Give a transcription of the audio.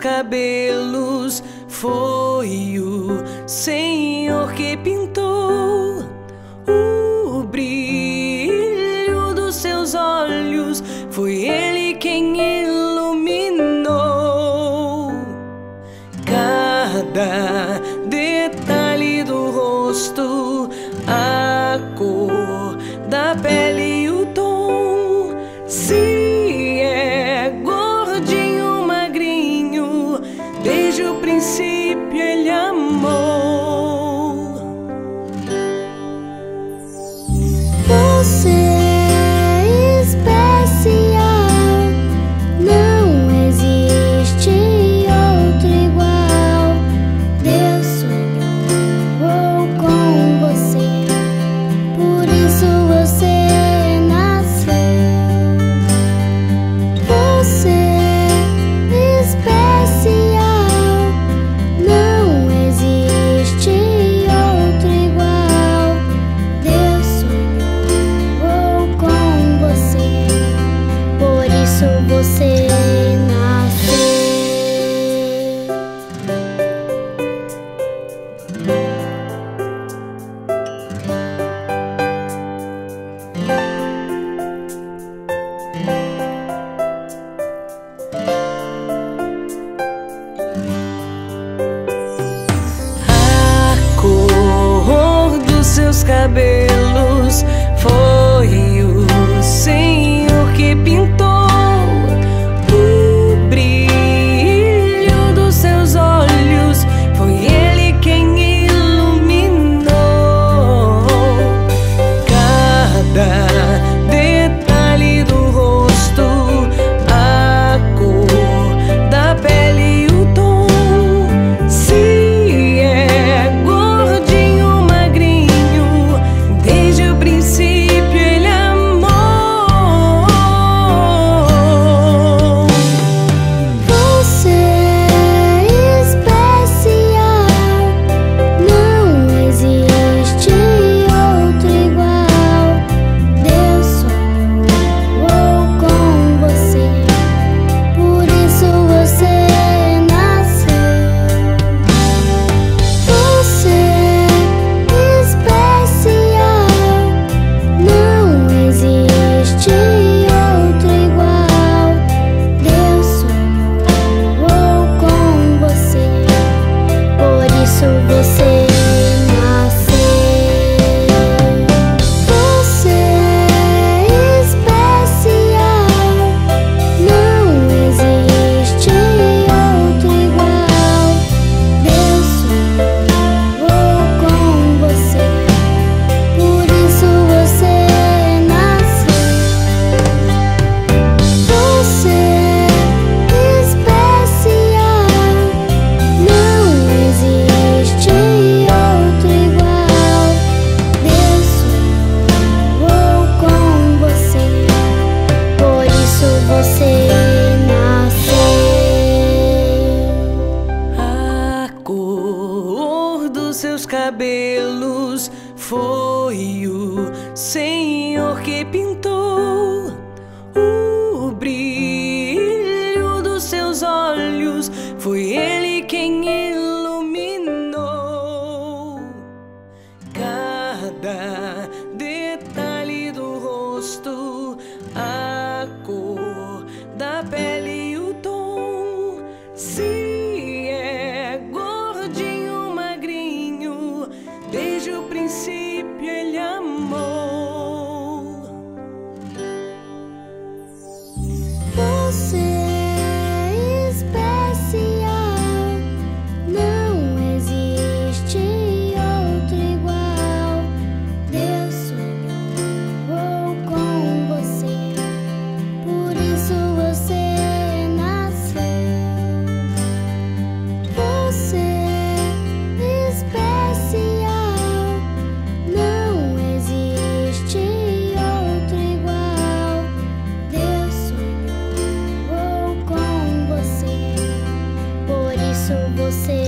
cabelos, foi o Senhor que pintou o brilho dos seus olhos, foi Ele quem iluminou cada detalhe do rosto, a cor da pele e o tom. Se é gordinho, magrinho, desde o princípio Ele amou. Você é especial, não existe outro igual. Deus sonhou com você, por isso você nasceu. Você é especial, não existe outro igual. Deus sonhou com você, por isso você nasceu. A cor dos seus cabelos, foi o Senhor que pintou o brilho dos seus olhos, foi Ele quem iluminou cada detalhe do rosto, a cor da pele e o tom. Se é gordinho, magrinho, desde o princípio Ele amou. Você é especial, não existe outro igual. Deus sonhou com você, por isso você nasceu. Você é especial, não existe outro igual. Deus sonhou com você, por isso você nasceu. Você é especial, não existe outro igual. Deus sonhou com você, por isso você nasceu. Você é especial, não existe outro igual. Deus sonhou com você, por isso você nasceu. A cor dos seus cabelos, foi o Senhor que pintou o brilho dos seus olhos, foi Ele quem iluminou cada detalhe do rosto, a cor da pele e o tom. Se é gordinho, magrinho, desde o princípio Ele amou. Você é especial, não existe outro igual. Deus sonhou com você, por isso você nasceu. Você é especial, não existe outro igual. Deus sonhou com você, por isso você